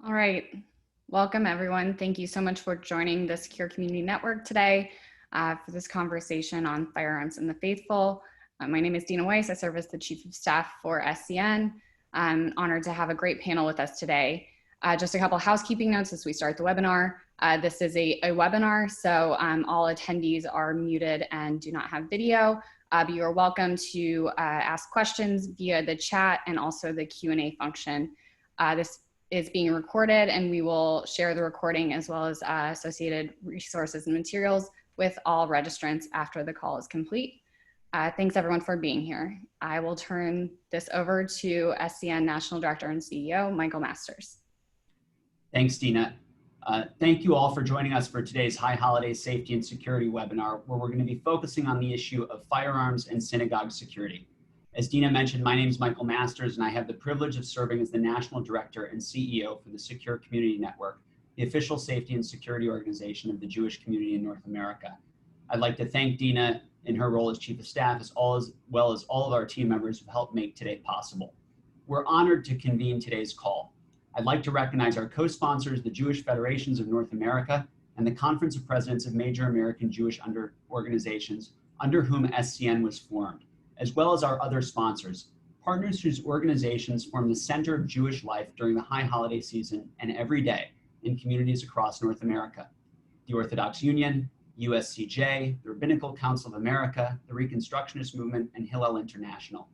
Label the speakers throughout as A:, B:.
A: All right. Welcome, everyone. Thank you so much for joining the Secure Community Network today for this conversation on Firearms and the Faithful. My name is Dina Weiss. I serve as the Chief of Staff for SCN. I'm honored to have a great panel with us today. Just a couple housekeeping notes as we start the webinar. This is a webinar, so all attendees are muted and do not have video. But you are welcome to ask questions via the chat and also the Q&A function. This is being recorded, and we will share the recording as well as associated resources and materials with all registrants after the call is complete. Thanks everyone for being here. I will turn this over to SCN National Director and CEO, Michael Masters.
B: Thanks, Dina. Thank you all for joining us for today's High Holiday Safety and Security webinar, where we're going to be focusing on the issue of firearms and synagogue security. As Dina mentioned, my name is Michael Masters, and I have the privilege of serving as the National Director and CEO for the Secure Community Network, the official safety and security organization of the Jewish community in North America. I'd like to thank Dina in her role as Chief of Staff, as well as all of our team members who helped make today possible. We're honored to convene today's call. I'd like to recognize our co-sponsors, the Jewish Federations of North America and the Conference of Presidents of Major American Jewish Organizations, under whom SCN was formed, as well as our other sponsors, partners whose organizations form the center of Jewish life during the high holiday season and every day in communities across North America: the Orthodox Union, USCJ, the Rabbinical Council of America, the Reconstructionist Movement, and Hillel International.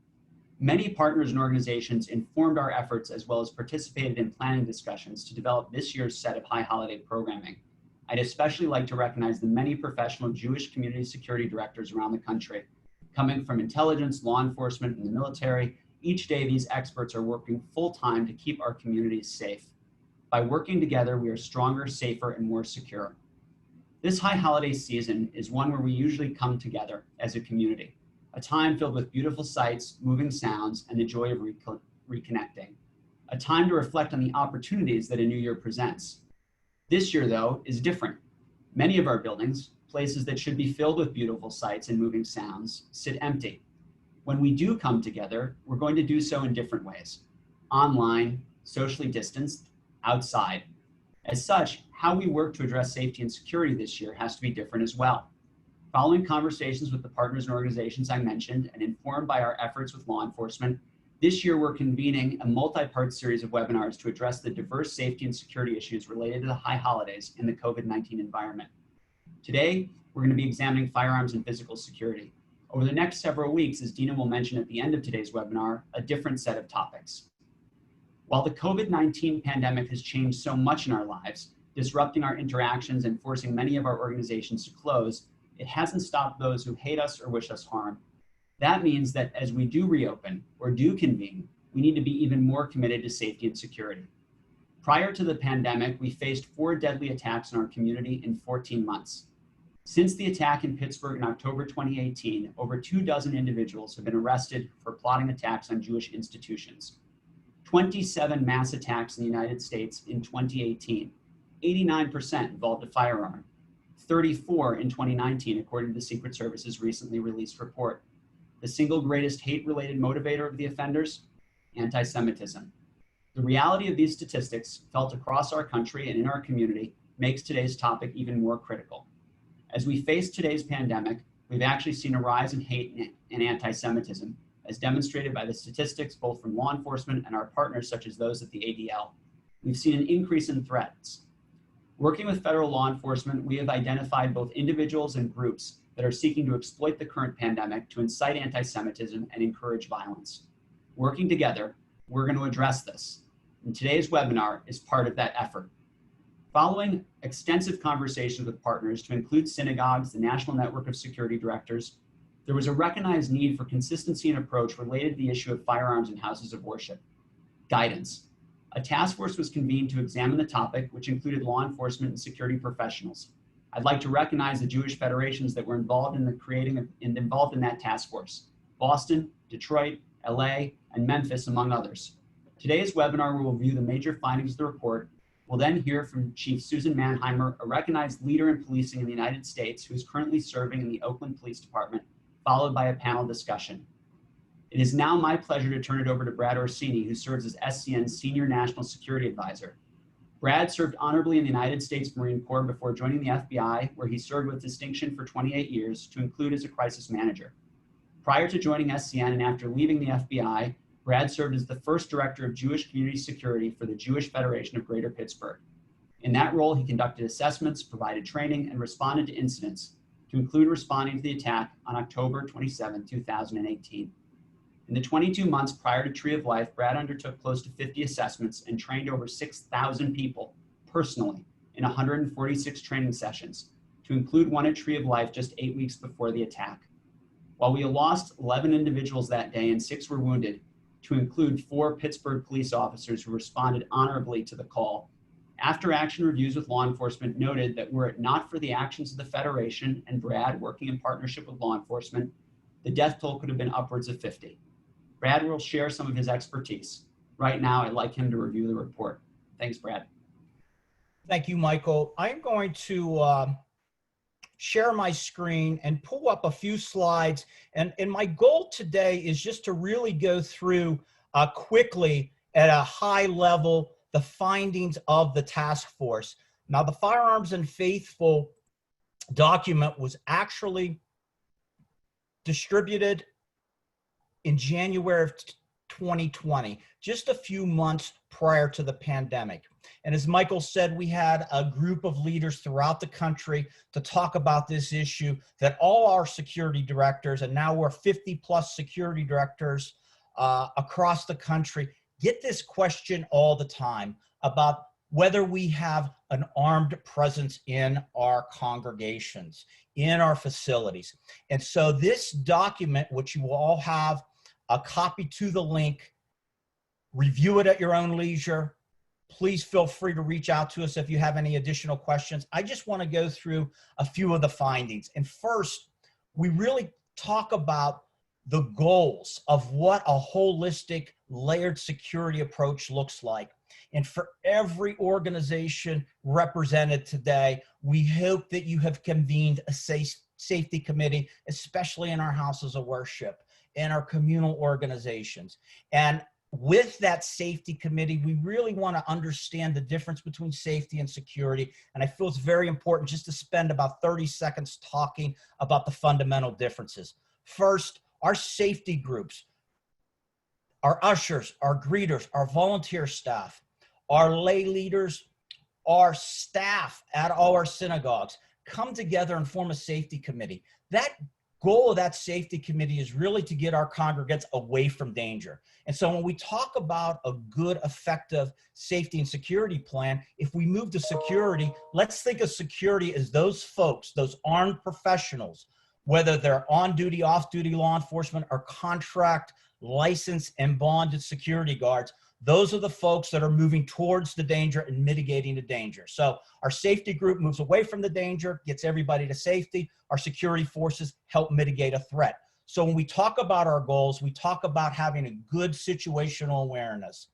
B: Many partners and organizations informed our efforts as well as participated in planning discussions to develop this year's set of high holiday programming. I'd especially like to recognize the many professional Jewish community security directors around the country. Coming from intelligence, law enforcement, and the military, each day these experts are working full-time to keep our communities safe. By working together, we are stronger, safer, and more secure. This high holiday season is one where we usually come together as a community, a time filled with beautiful sights, moving sounds, and the joy of reconnecting. A time to reflect on the opportunities that a new year presents. This year, though, is different. Many of our buildings, places that should be filled with beautiful sights and moving sounds, sit empty. When we do come together, we're going to do so in different ways: online, socially distanced, outside. As such, how we work to address safety and security this year has to be different as well. Following conversations with the partners and organizations I mentioned and informed by our efforts with law enforcement, this year we're convening a multi-part series of webinars to address the diverse safety and security issues related to the high holidays in the COVID-19 environment. Today, we're going to be examining firearms and physical security. Over the next several weeks, as Dina will mention at the end of today's webinar, a different set of topics. While the COVID-19 pandemic has changed so much in our lives, disrupting our interactions and forcing many of our organizations to close, it hasn't stopped those who hate us or wish us harm. That means that as we do reopen or do convene, we need to be even more committed to safety and security. Prior to the pandemic, we faced 4 deadly attacks in our community in 14 months. Since the attack in Pittsburgh in October 2018, over 24 individuals have been arrested for plotting attacks on Jewish institutions. 27 mass attacks in the United States in 2018, 89% involved a firearm. 34 in 2019, according to the Secret Service's recently released report. The single greatest hate-related motivator of the offenders? Anti-Semitism. The reality of these statistics, felt across our country and in our community, makes today's topic even more critical. As we face today's pandemic, we've actually seen a rise in hate and anti-Semitism, as demonstrated by the statistics both from law enforcement and our partners such as those at the ADL. We've seen an increase in threats. Working with federal law enforcement, we have identified both individuals and groups that are seeking to exploit the current pandemic to incite anti-Semitism and encourage violence. Working together, we're going to address this, and today's webinar is part of that effort. Following extensive conversations with partners to include synagogues, the National Network of Security Directors, there was a recognized need for consistency and approach related to the issue of firearms in houses of worship. Guidance. A task force was convened to examine the topic, which included law enforcement and security professionals. I'd like to recognize the Jewish federations that were involved in that task force: Boston, Detroit, LA, and Memphis, among others. Today's webinar will review the major findings of the report. We'll then hear from Chief Susan Mannheimer, a recognized leader in policing in the United States who is currently serving in the Oakland Police Department, followed by a panel discussion. It is now my pleasure to turn it over to Brad Orsini, who serves as SCN's Senior National Security Advisor. Brad served honorably in the United States Marine Corps before joining the FBI, where he served with distinction for 28 years, to include as a crisis manager. Prior to joining SCN and after leaving the FBI, Brad served as the first director of Jewish community security for the Jewish Federation of Greater Pittsburgh. In that role, he conducted assessments, provided training, and responded to incidents, to include responding to the attack on October 27, 2018. In the 22 months prior to Tree of Life, Brad undertook close to 50 assessments and trained over 6,000 people personally in 146 training sessions, to include one at Tree of Life just 8 weeks before the attack. While we lost 11 individuals that day and 6 were wounded, to include 4 Pittsburgh police officers who responded honorably to the call, after-action reviews with law enforcement noted that were it not for the actions of the Federation and Brad working in partnership with law enforcement, the death toll could have been upwards of 50. Brad will share some of his expertise. Right now, I'd like him to review the report. Thanks, Brad.
C: Thank you, Michael. I'm going to share my screen and pull up a few slides. And my goal today is just to really go through quickly at a high level the findings of the task force. Now, the Firearms and Faithful document was actually distributed in January of 2020, just a few months prior to the pandemic. And as Michael said, we had a group of leaders throughout the country to talk about this issue, that all our security directors, and now we're 50 plus security directors across the country, get this question all the time about whether we have an armed presence in our congregations, in our facilities. And so this document, which you will all have a copy to the link, review it at your own leisure. Please feel free to reach out to us if you have any additional questions. I just want to go through a few of the findings. And first, we really talk about the goals of what a holistic, layered security approach looks like. And for every organization represented today, we hope that you have convened a safety committee, especially in our houses of worship and our communal organizations. And with that safety committee, we really want to understand the difference between safety and security. And I feel it's very important just to spend about 30 seconds talking about the fundamental differences. First, our safety groups, our ushers, our greeters, our volunteer staff, our lay leaders, our staff at all our synagogues come together and form a safety committee. That goal of that safety committee is really to get our congregants away from danger. And so when we talk about a good, effective safety and security plan, if we move to security, let's think of security as those folks, those armed professionals, whether they're on-duty, off-duty law enforcement, or contract, licensed, and bonded security guards. Those are the folks that are moving towards the danger and mitigating the danger. So our safety group moves away from the danger, gets everybody to safety. Our security forces help mitigate a threat. So when we talk about our goals, we talk about having a good situational awareness,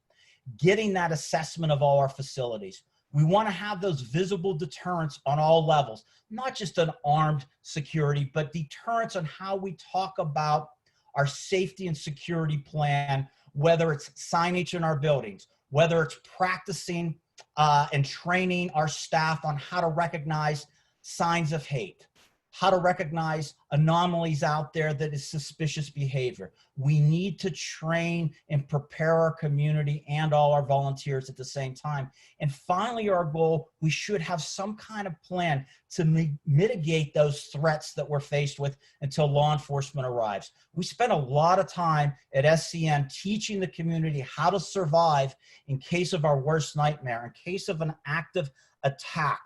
C: getting that assessment of all our facilities. We want to have those visible deterrents on all levels, not just an armed security, but deterrents on how we talk about our safety and security plan, whether it's signage in our buildings, whether it's practicing and training our staff on how to recognize signs of hate, how to recognize anomalies out there that is suspicious behavior. We need to train and prepare our community and all our volunteers at the same time. And finally, our goal, we should have some kind of plan to mitigate those threats that we're faced with until law enforcement arrives. We spent a lot of time at SCN teaching the community how to survive in case of our worst nightmare, in case of an active attack,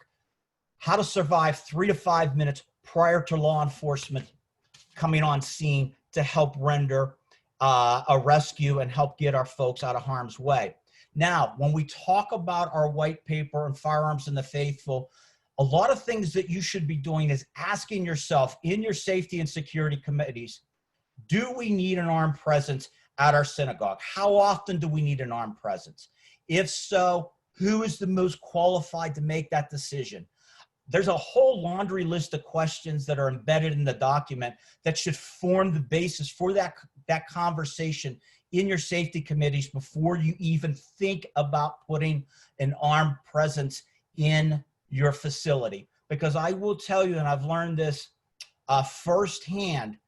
C: how to survive 3 to 5 minutes prior to law enforcement coming on scene to help render a rescue and help get our folks out of harm's way. Now, when we talk about our white paper and Firearms and the Faithful, a lot of things that you should be doing is asking yourself in your safety and security committees, do we need an armed presence at our synagogue? How often do we need an armed presence? If so, who is the most qualified to make that decision? There's a whole laundry list of questions that are embedded in the document that should form the basis for that conversation in your safety committees before you even think about putting an armed presence in your facility. Because I will tell you, and I've learned this firsthand,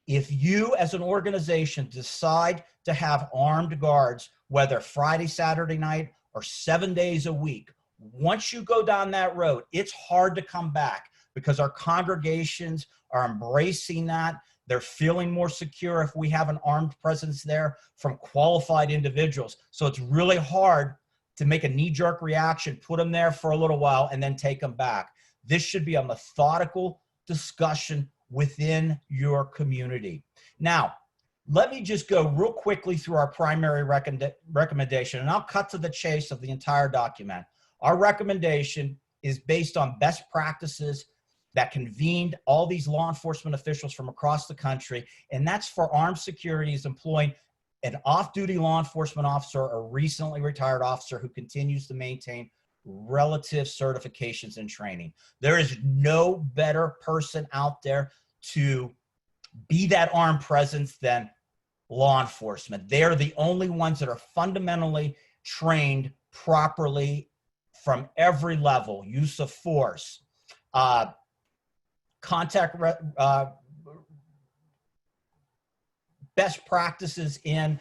C: if you as an organization decide to have armed guards, whether Friday, Saturday night, or 7 days a week, once you go down that road, it's hard to come back because our congregations are embracing that. They're feeling more secure if we have an armed presence there from qualified individuals. So it's really hard to make a knee-jerk reaction, put them there for a little while, and then take them back. This should be a methodical discussion within your community. Now, let me just go real quickly through our primary recommendation, and I'll cut to the chase of the entire document. Our recommendation is based on best practices that convened all these law enforcement officials from across the country, and that's for armed security is employing an off-duty law enforcement officer or recently retired officer who continues to maintain relative certifications and training. There is no better person out there to be that armed presence than law enforcement. They're the only ones that are fundamentally trained properly from every level: use of force, contact, best practices in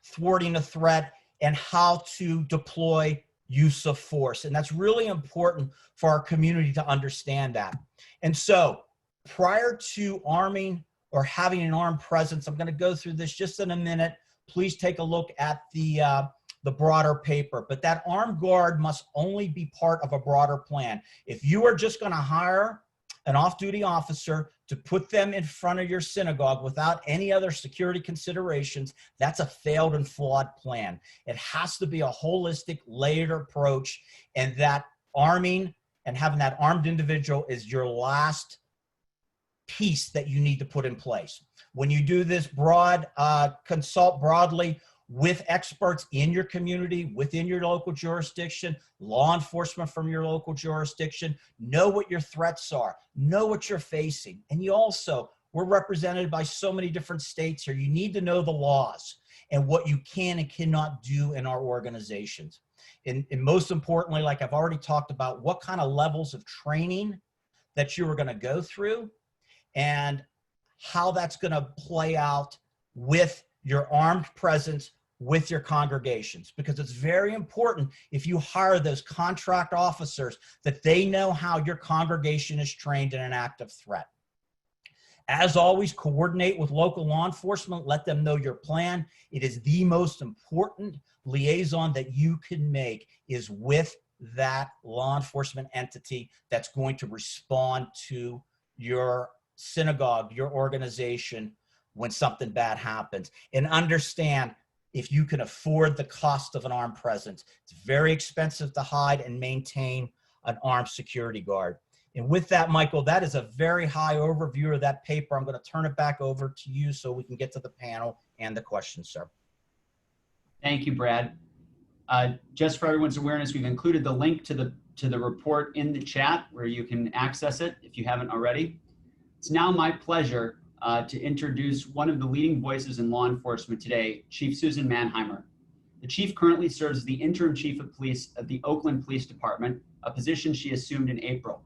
C: thwarting a threat, and how to deploy use of force. And that's really important for our community to understand that. And so prior to arming or having an armed presence, I'm going to go through this just in a minute. Please take a look at the broader paper. But that armed guard must only be part of a broader plan. If you are just going to hire an off-duty officer to put them in front of your synagogue without any other security considerations, that's a failed and flawed plan. It has to be a holistic, layered approach, and that arming and having that armed individual is your last piece that you need to put in place. When you do this consult broadly with experts in your community, within your local jurisdiction, law enforcement from your local jurisdiction, know what your threats are, know what you're facing. And you also, we're represented by so many different states here. You need to know the laws and what you can and cannot do in our organizations. And most importantly, like I've already talked about, what kind of levels of training that you are going to go through and how that's going to play out with your armed presence with your congregations, because it's very important if you hire those contract officers that they know how your congregation is trained in an active threat. As always, coordinate with local law enforcement. Let them know your plan. It is the most important liaison that you can make is with that law enforcement entity that's going to respond to your synagogue, your organization, when something bad happens. And understand, if you can afford the cost of an armed presence, it's very expensive to hide and maintain an armed security guard. And with that, Michael, that is a very high overview of that paper. I'm going to turn it back over to you so we can get to the panel and the questions, sir.
B: Thank you, Brad. Just for everyone's awareness, we've included the link to the report in the chat where you can access it if you haven't already. It's now my pleasure to introduce one of the leading voices in law enforcement today, Chief Susan Mannheimer. The chief currently serves as the interim chief of police of the Oakland Police Department, a position she assumed in April.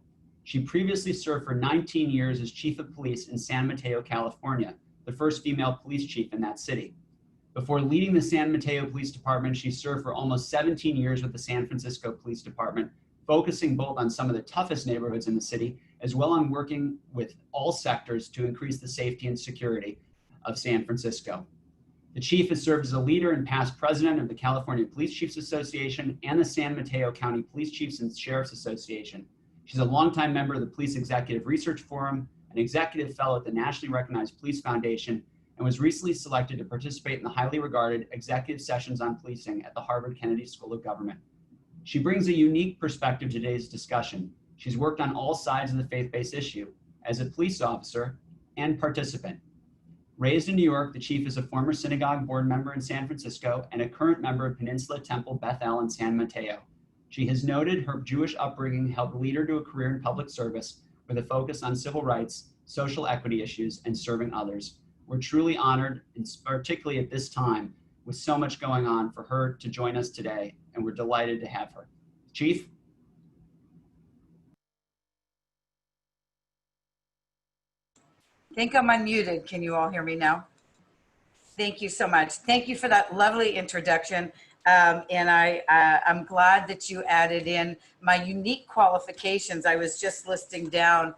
B: She previously served for 19 years as chief of police in San Mateo, California, the first female police chief in that city. Before leading the San Mateo Police Department, she served for almost 17 years with the San Francisco Police Department, focusing both on some of the toughest neighborhoods in the city, as well on working with all sectors to increase the safety and security of San Francisco. The chief has served as a leader and past president of the California Police Chiefs Association and the San Mateo County Police Chiefs and Sheriffs Association. She's a longtime member of the Police Executive Research Forum, an executive fellow at the nationally recognized Police Foundation, and was recently selected to participate in the highly regarded executive sessions on policing at the Harvard Kennedy School of Government. She brings a unique perspective to today's discussion. She's worked on all sides of the faith-based issue as a police officer and participant. Raised in New York, the chief is a former synagogue board member in San Francisco and a current member of Peninsula Temple Beth El in San Mateo. She has noted her Jewish upbringing helped lead her to a career in public service with a focus on civil rights, social equity issues, and serving others, We're truly honored, and particularly at this time, with so much going on, for her to join us today, and we're delighted to have her. Chief?
D: I think I'm unmuted. Can you all hear me now? Thank you so much. Thank you for that lovely introduction. And I'm glad that you added in my unique qualifications. I was just listing down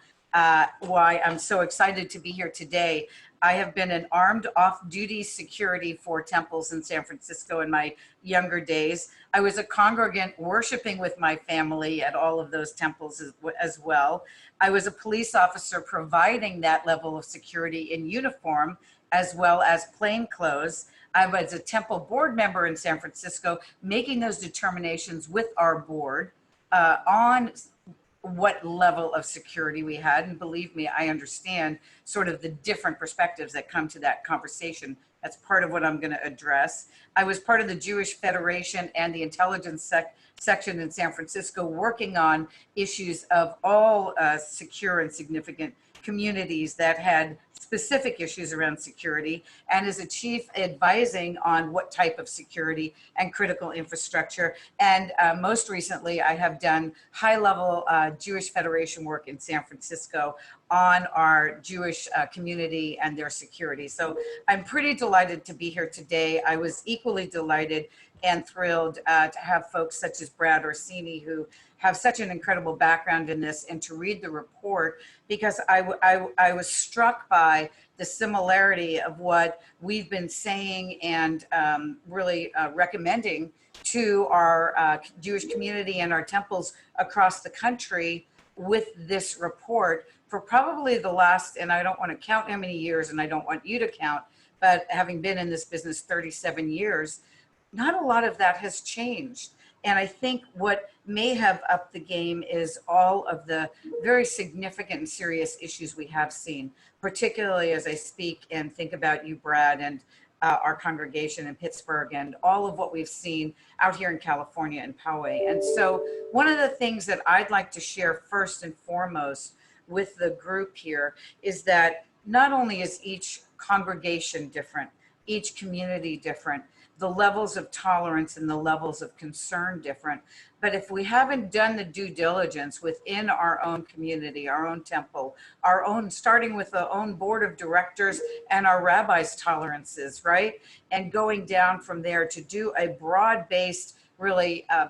D: why I'm so excited to be here today. I have been an armed off-duty security for temples in San Francisco in my younger days. I was a congregant worshiping with my family at all of those temples as well. I was a police officer providing that level of security in uniform as well as plain clothes. I was a temple board member in San Francisco, making those determinations with our board on what level of security we had. And believe me, I understand sort of the different perspectives that come to that conversation. That's part of what I'm going to address. I was part of the Jewish Federation and the intelligence section in San Francisco, working on issues of all secure and significant communities that had specific issues around security, and as a chief advising on what type of security and critical infrastructure. And most recently, I have done high-level Jewish Federation work in San Francisco on our Jewish community and their security. So I'm pretty delighted to be here today. I was equally delighted and thrilled to have folks such as Brad Orsini, who have such an incredible background in this, and to read the report, because I was struck by the similarity of what we've been saying and really recommending to our Jewish community and our temples across the country with this report for probably the last, and I don't want to count how many years, and I don't want you to count, but having been in this business 37 years, not a lot of that has changed. And I think what may have upped the game is all of the very significant and serious issues we have seen, particularly as I speak and think about you, Brad, and our congregation in Pittsburgh, and all of what we've seen out here in California and Poway. And so one of the things that I'd like to share first and foremost with the group here is that not only is each congregation different, each community different, the levels of tolerance and the levels of concern different. But if we haven't done the due diligence within our own community, our own temple, our own, starting with the own board of directors and our rabbis' tolerances, right? And going down from there to do a broad-based, really, I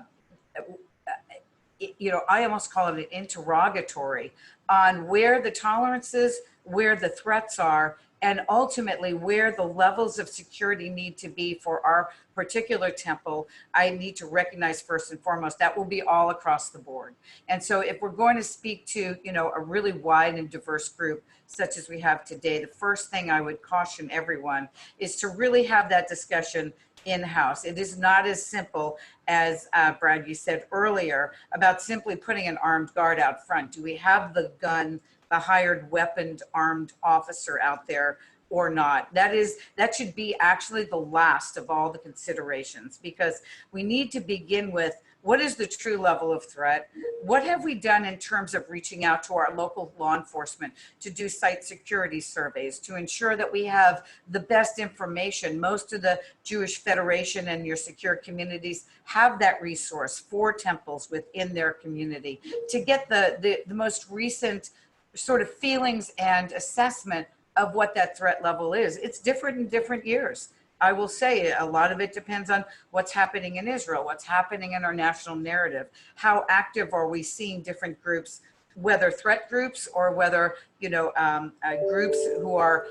D: almost call it an interrogatory on where the tolerances, where the threats are, and ultimately where the levels of security need to be for our particular temple. I need to recognize first and foremost that will be all across the board. And so if we're going to speak to a really wide and diverse group such as we have today, the first thing I would caution everyone is to really have that discussion in-house. It is not as simple as Brad, you said earlier, about simply putting an armed guard out front. Do we have the gun, the hired weaponed armed officer out there or not? That should be actually the last of all the considerations, because we need to begin with what is the true level of threat? What have we done in terms of reaching out to our local law enforcement to do site security surveys to ensure that we have the best information? Most of the Jewish Federation and your secure communities have that resource for temples within their community to get the most recent sort of feelings and assessment of what that threat level is. It's different in different years. I will say a lot of it depends on what's happening in Israel, what's happening in our national narrative, how active are we seeing different groups, whether threat groups or whether, groups who are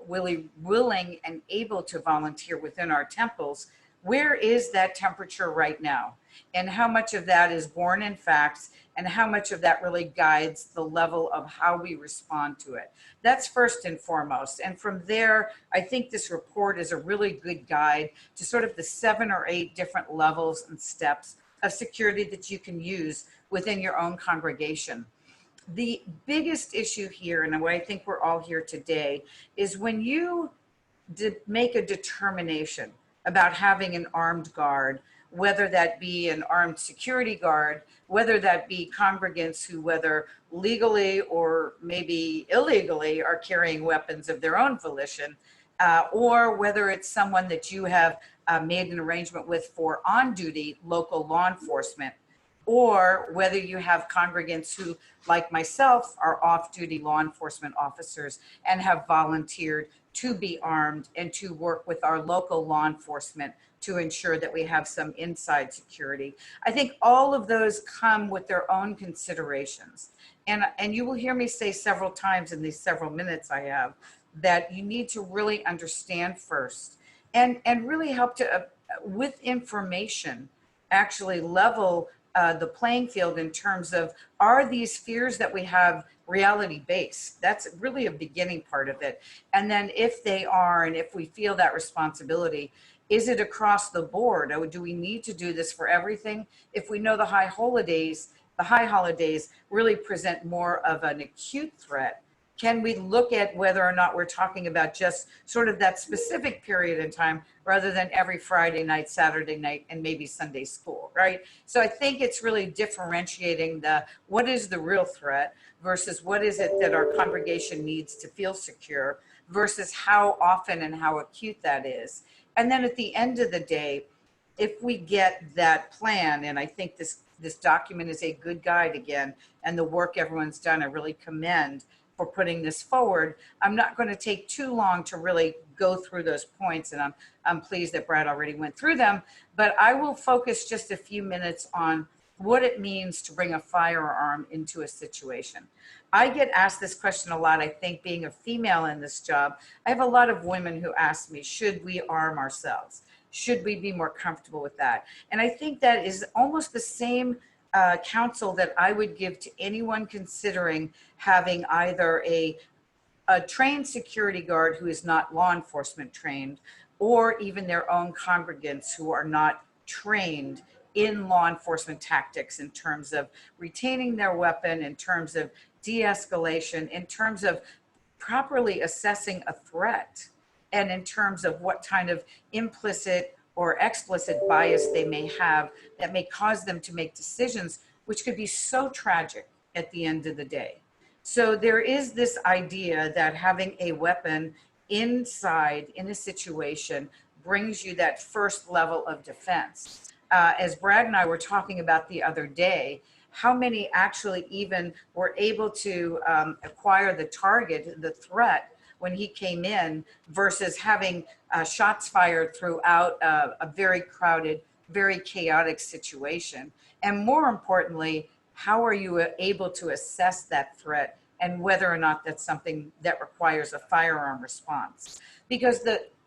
D: really willing and able to volunteer within our temples. Where is that temperature right now? And how much of that is born in facts, and how much of that really guides the level of how we respond to it? That's first and foremost. And from there, I think this report is a really good guide to sort of the 7 or 8 different levels and steps of security that you can use within your own congregation. The biggest issue here, and why I think we're all here today, is when you make a determination about having an armed guard whether that be an armed security guard, whether that be congregants who, whether legally or maybe illegally, are carrying weapons of their own volition, or whether it's someone that you have made an arrangement with for on-duty local law enforcement, or whether you have congregants who, like myself, are off-duty law enforcement officers and have volunteered to be armed and to work with our local law enforcement to ensure that we have some inside security. I think all of those come with their own considerations. And you will hear me say several times in these several minutes I have that you need to really understand first and really help to, with information, actually level the playing field in terms of, are these fears that we have reality based? That's really a beginning part of it. And then if they are, and if we feel that responsibility, is it across the board? Or do we need to do this for everything? If we know the high holidays really present more of an acute threat, can we look at whether or not we're talking about just sort of that specific period in time rather than every Friday night, Saturday night, and maybe Sunday school, right? So I think it's really differentiating the what is the real threat versus what is it that our congregation needs to feel secure versus how often and how acute that is. And then at the end of the day, if we get that plan, and I think this document is a good guide again, and the work everyone's done, I really commend for putting this forward. I'm not going to take too long to really go through those points, and I'm pleased that Brad already went through them, but I will focus just a few minutes on what it means to bring a firearm into a situation. I get asked this question a lot. I think being a female in this job, I have a lot of women who ask me, should we arm ourselves? Should we be more comfortable with that? And I think that is almost the same counsel that I would give to anyone considering having either a trained security guard who is not law enforcement trained, or even their own congregants who are not trained in law enforcement tactics in terms of retaining their weapon, in terms of de-escalation, in terms of properly assessing a threat, and in terms of what kind of implicit or explicit bias they may have that may cause them to make decisions which could be so tragic at the end of the day. So there is this idea that having a weapon inside in a situation brings you that first level of defense. As Brad and I were talking about the other day, how many actually even were able to acquire the target, the threat, when he came in versus having shots fired throughout a very crowded, very chaotic situation. And more importantly, how are you able to assess that threat and whether or not that's something that requires a firearm response? Because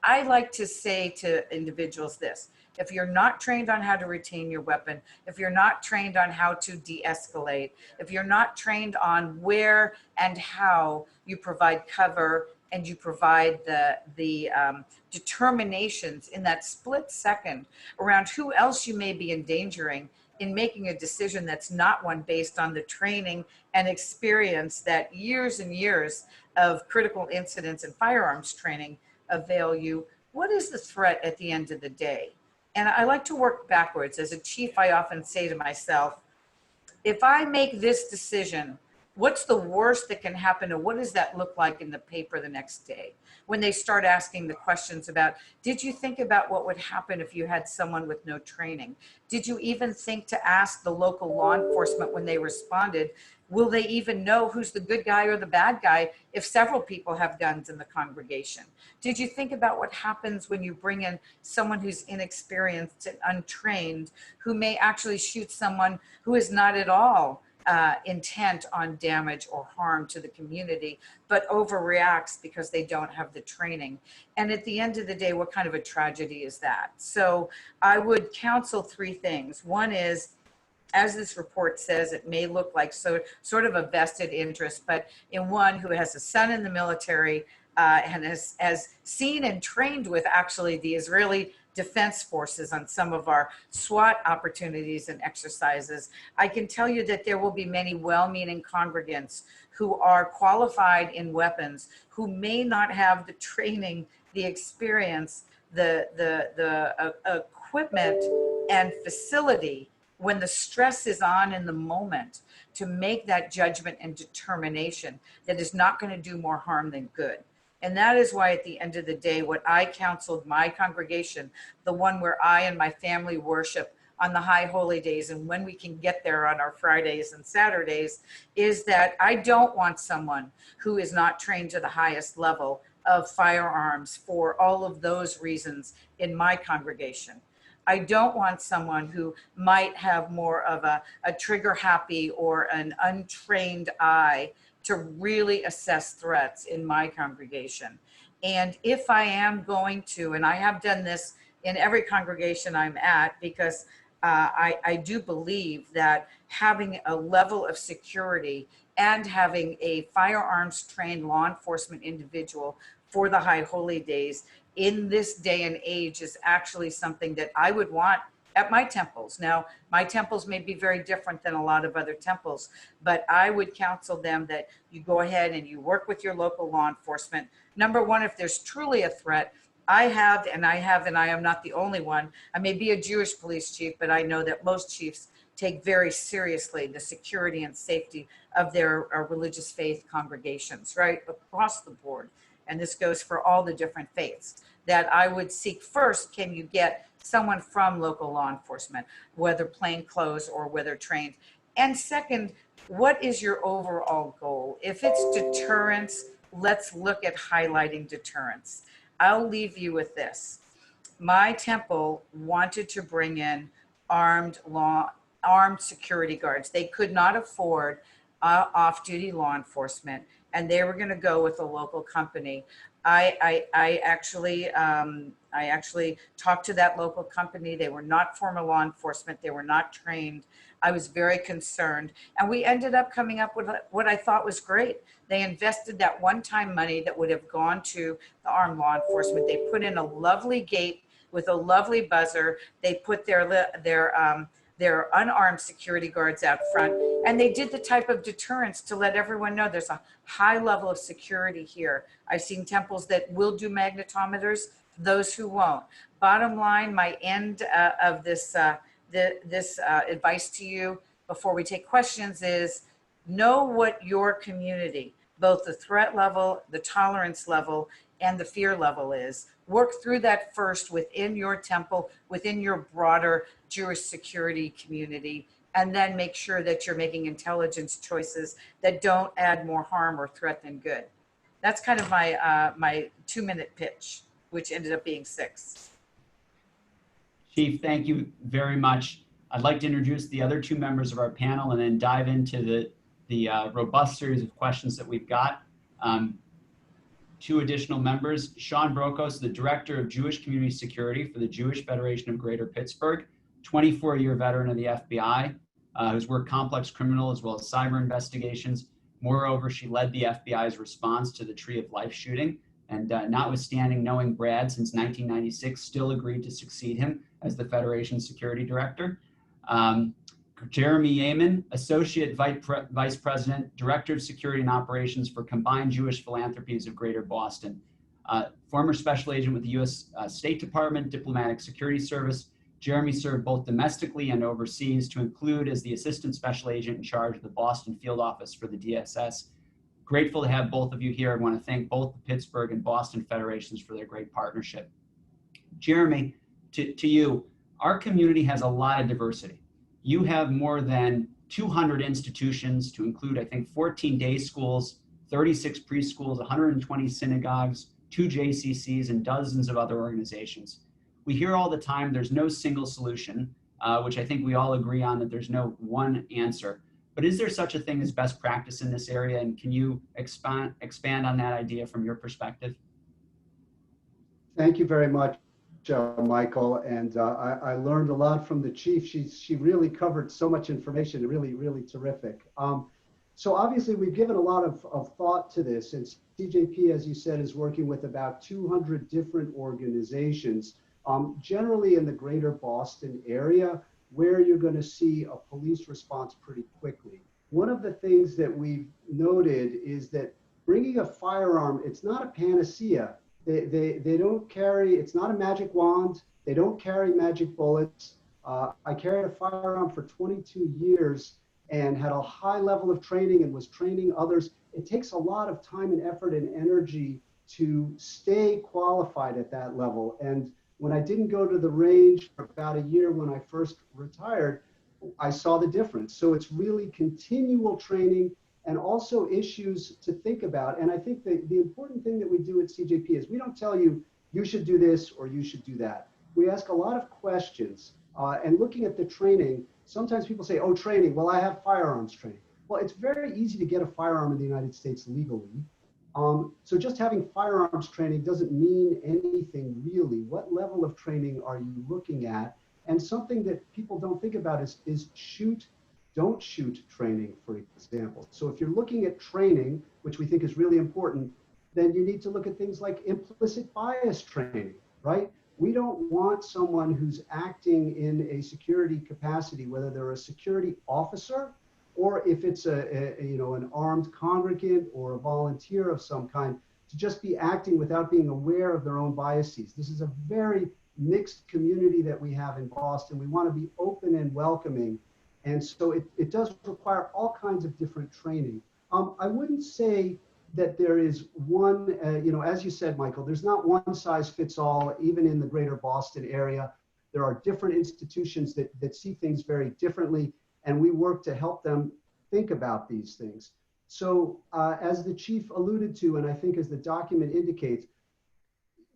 D: I like to say to individuals this: if you're not trained on how to retain your weapon, if you're not trained on how to de-escalate, if you're not trained on where and how you provide cover and you provide the determinations in that split second around who else you may be endangering in making a decision that's not one based on the training and experience that years and years of critical incidents and firearms training avail you, what is the threat at the end of the day? And I like to work backwards. As a chief, I often say to myself, if I make this decision, what's the worst that can happen, and what does that look like in the paper the next day? When they start asking the questions about, did you think about what would happen if you had someone with no training? Did you even think to ask the local law enforcement when they responded, will they even know who's the good guy or the bad guy if several people have guns in the congregation? Did you think about what happens when you bring in someone who's inexperienced and untrained, who may actually shoot someone who is not at all intent on damage or harm to the community, but overreacts because they don't have the training? And at the end of the day, what kind of a tragedy is that? So I would counsel three things. One is, as this report says, it may look like sort of a vested interest, but in one who has a son in the military and has seen and trained with actually the Israeli Defense Forces on some of our SWAT opportunities and exercises, I can tell you that there will be many well-meaning congregants who are qualified in weapons, who may not have the training, the experience, the equipment and facility when the stress is on in the moment to make that judgment and determination that is not going to do more harm than good. And that is why at the end of the day, what I counseled my congregation, the one where I and my family worship on the high holy days, and when we can get there on our Fridays and Saturdays, is that I don't want someone who is not trained to the highest level of firearms for all of those reasons in my congregation. I don't want someone who might have more of a trigger happy or an untrained eye to really assess threats in my congregation. And if I am going to, and I have done this in every congregation I'm at, because I do believe that having a level of security and having a firearms trained law enforcement individual for the high holy days in this day and age is actually something that I would want at my temples. Now, my temples may be very different than a lot of other temples, but I would counsel them that you go ahead and you work with your local law enforcement. Number one, if there's truly a threat, I am not the only one. I may be a Jewish police chief, but I know that most chiefs take very seriously the security and safety of their religious faith congregations, right, across the board. And this goes for all the different faiths, that I would seek first, can you get someone from local law enforcement, whether plainclothes or whether trained? And second, what is your overall goal? If it's deterrence, let's look at highlighting deterrence. I'll leave you with this. My temple wanted to bring in armed security guards. They could not afford off-duty law enforcement, and they were going to go with a local company. I actually talked to that local company. They were not former law enforcement. They were not trained. I was very concerned, and we ended up coming up with what I thought was great. They invested that one-time money that would have gone to the armed law enforcement. They put in a lovely gate with a lovely buzzer. They put their unarmed security guards out front, and they did the type of deterrence to let everyone know there's a high level of security here. I've seen temples that will do magnetometers, those who won't. Bottom line, my end of this advice to you before we take questions is know what your community, both the threat level, the tolerance level, and the fear level is. Work through that first within your temple, within your broader Jewish security community, and then make sure that you're making intelligence choices that don't add more harm or threat than good. That's kind of my 2-minute pitch, which ended up being 6.
B: Chief, thank you very much. I'd like to introduce the other 2 members of our panel and then dive into the robust series of questions that we've got. 2 additional members, Sean Brokos, the Director of Jewish Community Security for the Jewish Federation of Greater Pittsburgh, 24-year veteran of the FBI, who's worked complex criminal as well as cyber investigations. Moreover, she led the FBI's response to the Tree of Life shooting, and notwithstanding knowing Brad since 1996, still agreed to succeed him as the Federation's security director. Jeremy Yeaman, Associate Vice President, Director of Security and Operations for Combined Jewish Philanthropies of Greater Boston. Former Special Agent with the U.S. State Department, Diplomatic Security Service. Jeremy served both domestically and overseas, to include as the Assistant Special Agent in charge of the Boston Field Office for the DSS. Grateful to have both of you here. I want to thank both the Pittsburgh and Boston Federations for their great partnership. Jeremy, to you, our community has a lot of diversity. You have more than 200 institutions, to include, I think, 14 day schools, 36 preschools, 120 synagogues, 2 JCCs, and dozens of other organizations. We hear all the time there's no single solution, which I think we all agree on, that there's no one answer. But is there such a thing as best practice in this area? And can you expand on that idea from your perspective?
E: Thank you very much, Michael. And I learned a lot from the chief. She really covered so much information, really, really terrific. So obviously we've given a lot of thought to this, and CJP, as you said, is working with about 200 different organizations, generally in the greater Boston area, where you're going to see a police response pretty quickly. One of the things that we've noted is that bringing a firearm, it's not a panacea. They don't carry, it's not a magic wand. They don't carry magic bullets. I carried a firearm for 22 years and had a high level of training and was training others. It takes a lot of time and effort and energy to stay qualified at that level. And when I didn't go to the range for about a year when I first retired, I saw the difference. So it's really continual training and also issues to think about. And I think that the important thing that we do at CJP is we don't tell you, you should do this or you should do that. We ask a lot of questions. And looking at the training, sometimes people say, oh, training, well, I have firearms training. Well, it's very easy to get a firearm in the United States legally. So just having firearms training doesn't mean anything really. What level of training are you looking at? And something that people don't think about is shoot, don't shoot training, for example. So if you're looking at training, which we think is really important, then you need to look at things like implicit bias training, right? We don't want someone who's acting in a security capacity, whether they're a security officer or if it's an armed congregant or a volunteer of some kind, to just be acting without being aware of their own biases. This is a very mixed community that we have in Boston. We want to be open and welcoming. And so it does require all kinds of different training. I wouldn't say that there is one, as you said, Michael, there's not one size fits all, even in the greater Boston area. There are different institutions that see things very differently, and we work to help them think about these things. So as the chief alluded to, and I think as the document indicates,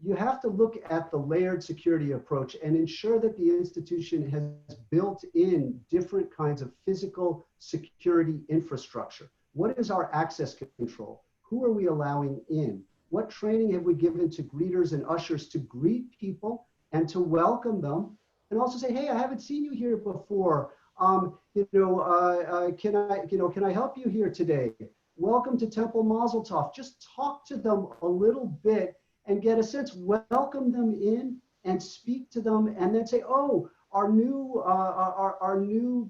E: you have to look at the layered security approach and ensure that the institution has built in different kinds of physical security infrastructure. What is our access control? Who are we allowing in? What training have we given to greeters and ushers to greet people and to welcome them? And also say, hey, I haven't seen you here before. Can I help you here today? Welcome to Temple Mazel Tov. Just talk to them a little bit and get a sense, welcome them in and speak to them, and then say, oh, our new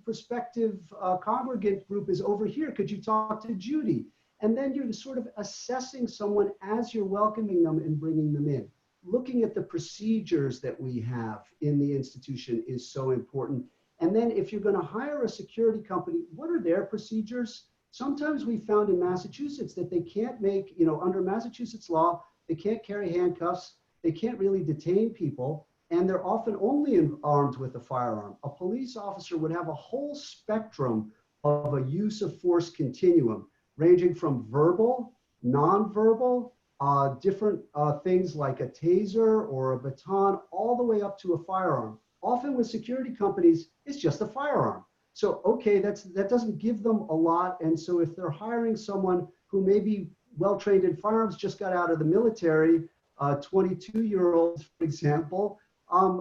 E: prospective congregant group is over here. Could you talk to Judy? And then you're sort of assessing someone as you're welcoming them and bringing them in. Looking at the procedures that we have in the institution is so important. And then if you're going to hire a security company, what are their procedures? Sometimes we found in Massachusetts that they can't make, under Massachusetts law, they can't carry handcuffs, they can't really detain people, and they're often only armed with a firearm. A police officer would have a whole spectrum of a use of force continuum, ranging from verbal, nonverbal, different things like a taser or a baton, all the way up to a firearm. Often with security companies, it's just a firearm. So, okay, that doesn't give them a lot. And so if they're hiring someone who may be well-trained in firearms, just got out of the military, 22-year-olds, for example,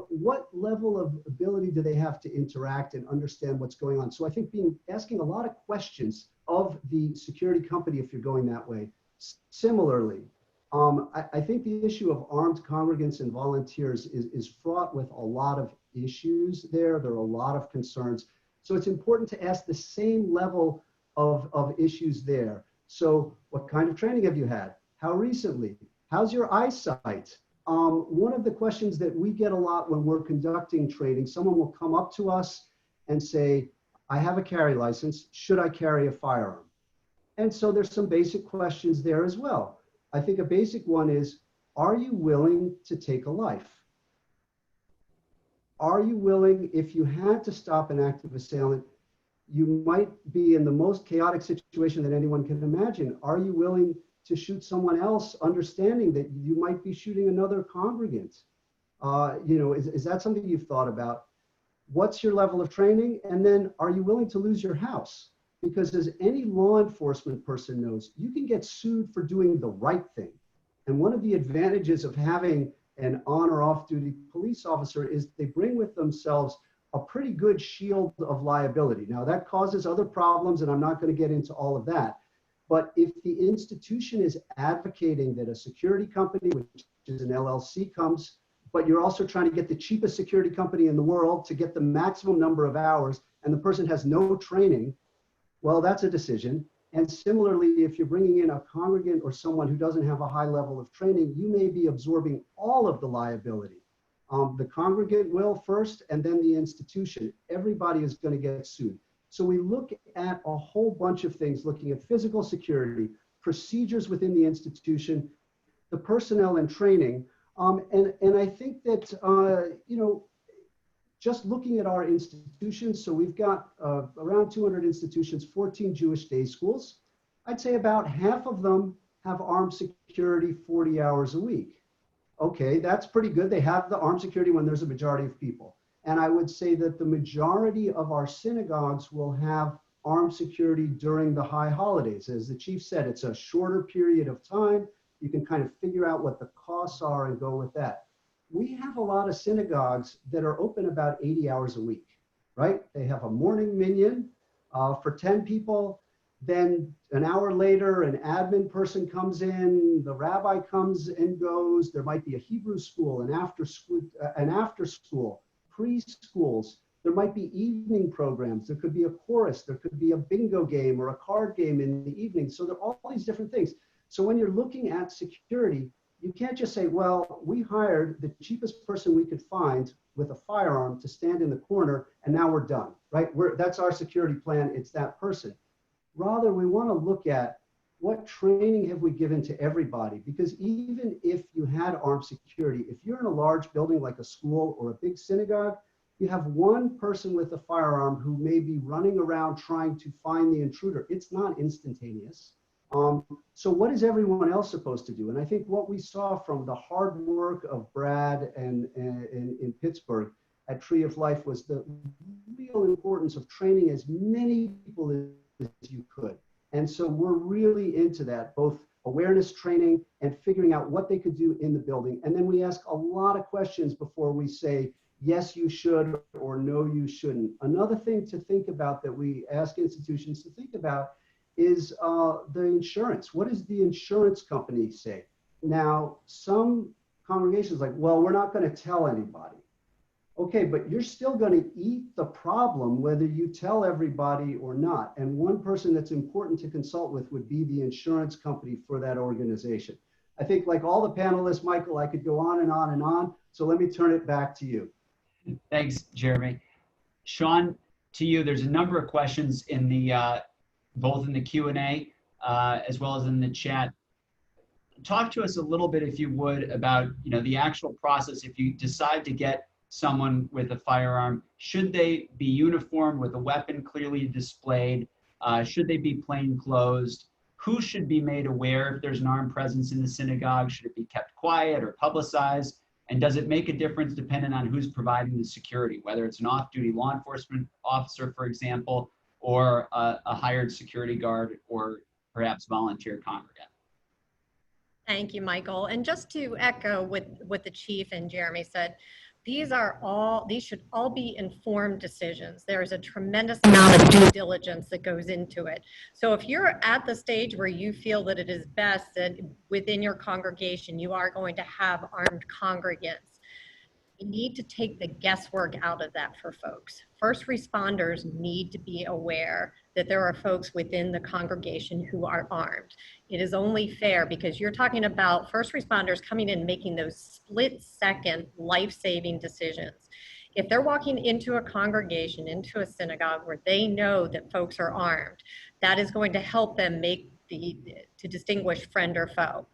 E: what level of ability do they have to interact and understand what's going on? So I think asking a lot of questions of the security company if you're going that way. Similarly, I think the issue of armed congregants and volunteers is fraught with a lot of issues there. There are a lot of concerns. So it's important to ask the same level of issues there. So what kind of training have you had? How recently? How's your eyesight? One of the questions that we get a lot when we're conducting training, someone will come up to us and say, I have a carry license. Should I carry a firearm? And so there's some basic questions there as well. I think a basic one is, are you willing to take a life? Are you willing, if you had to stop an active assailant, you might be in the most chaotic situation that anyone can imagine. Are you willing to shoot someone else, understanding that you might be shooting another congregant? Is that something you've thought about? What's your level of training? And then are you willing to lose your house? Because as any law enforcement person knows, you can get sued for doing the right thing. And one of the advantages of having an on or off duty police officer is they bring with themselves a pretty good shield of liability. Now that causes other problems, and I'm not going to get into all of that. But if the institution is advocating that a security company, which is an LLC, comes, but you're also trying to get the cheapest security company in the world to get the maximum number of hours, and the person has no training, well, that's a decision. And similarly, if you're bringing in a congregant or someone who doesn't have a high level of training, you may be absorbing all of the liability. The congregant will first, and then the institution. Everybody is going to get sued. So we look at a whole bunch of things, looking at physical security, procedures within the institution, the personnel and training. And I think that, just looking at our institutions, so we've got around 200 institutions, 14 Jewish day schools. I'd say about half of them have armed security 40 hours a week. Okay, that's pretty good. They have the armed security when there's a majority of people. And I would say that the majority of our synagogues will have armed security during the high holidays. As the chief said, it's a shorter period of time. You can kind of figure out what the costs are and go with that. We have a lot of synagogues that are open about 80 hours a week, right? They have a morning minyan for 10 people. Then an hour later, an admin person comes in, the rabbi comes and goes. There might be a Hebrew school, an after school, preschools. There might be evening programs. There could be a chorus. There could be a bingo game or a card game in the evening. So there are all these different things. So when you're looking at security, you can't just say, well, we hired the cheapest person we could find with a firearm to stand in the corner, and now we're done, right? That's our security plan. It's that person. Rather, we want to look at what training have we given to everybody? Because even if you had armed security, if you're in a large building like a school or a big synagogue, you have one person with a firearm who may be running around trying to find the intruder. It's not instantaneous. So what is everyone else supposed to do? And I think what we saw from the hard work of Brad and in Pittsburgh at Tree of Life was the real importance of training as many people as you could. And so we're really into that, both awareness training and figuring out what they could do in the building. And then we ask a lot of questions before we say, yes, you should, or no, you shouldn't. Another thing to think about that we ask institutions to think about is the insurance. What does the insurance company say? Now, some congregations like, well, we're not going to tell anybody. Okay, but you're still going to eat the problem whether you tell everybody or not. And one person that's important to consult with would be the insurance company for that organization. I think like all the panelists, Michael, I could go on and on and on. So let me turn it back to you.
B: Thanks, Jeremy. Sean, to you, there's a number of questions in the both in the Q&A as well as in the chat. Talk to us a little bit, if you would, about the actual process. If you decide to get someone with a firearm, should they be uniformed with a weapon clearly displayed? Should they be plainclothes? Who should be made aware if there's an armed presence in the synagogue? Should it be kept quiet or publicized? And does it make a difference depending on who's providing the security, whether it's an off-duty law enforcement officer, for example, or a hired security guard, or perhaps volunteer congregant?
F: Thank you, Michael. And just to echo what the chief and Jeremy said, these should all be informed decisions. There is a tremendous amount of due diligence that goes into it. So if you're at the stage where you feel that it is best that within your congregation you are going to have armed congregants, you need to take the guesswork out of that for folks. First responders need to be aware that there are folks within the congregation who are armed. It is only fair, because you're talking about first responders coming in making those split-second life-saving decisions. If they're walking into a congregation, into a synagogue where they know that folks are armed, that is going to help them to distinguish friend or foe.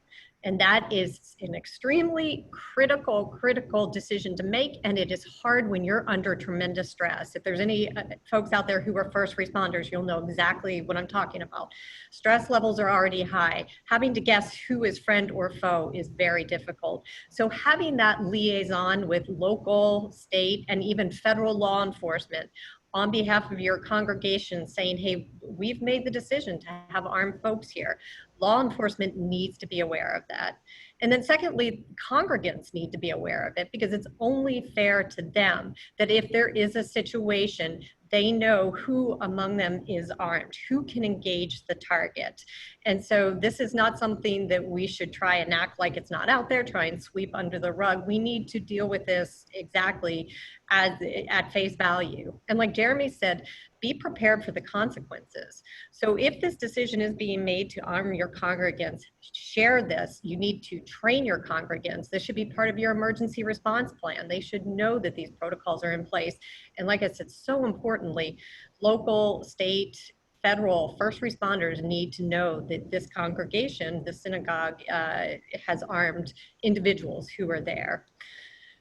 F: And that is an extremely critical decision to make. And it is hard when you're under tremendous stress. If there's any folks out there who are first responders, you'll know exactly what I'm talking about. Stress levels are already high. Having to guess who is friend or foe is very difficult. So having that liaison with local, state, and even federal law enforcement on behalf of your congregation saying, hey, we've made the decision to have armed folks here. Law enforcement needs to be aware of that. And then secondly, congregants need to be aware of it, because it's only fair to them that if there is a situation, they know who among them is armed, who can engage the target. And so this is not something that we should try and act like it's not out there, try and sweep under the rug. We need to deal with this exactly at face value. And like Jeremy said, be prepared for the consequences. So if this decision is being made to arm your congregants, share this. You need to train your congregants. This should be part of your emergency response plan. They should know that these protocols are in place. And like I said, so importantly, local, state, federal first responders need to know that this congregation, the synagogue, has armed individuals who are there.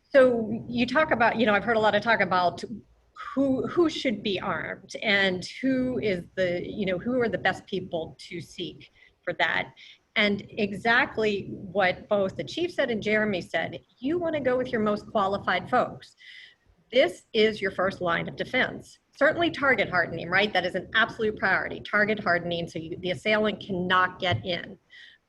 F: So you talk about, I've heard a lot of talk about who should be armed and who is who are the best people to seek for that. And exactly what both the chief said and Jeremy said, you want to go with your most qualified folks. This is your first line of defense. Certainly target hardening, right? That is an absolute priority, target hardening, so the assailant cannot get in.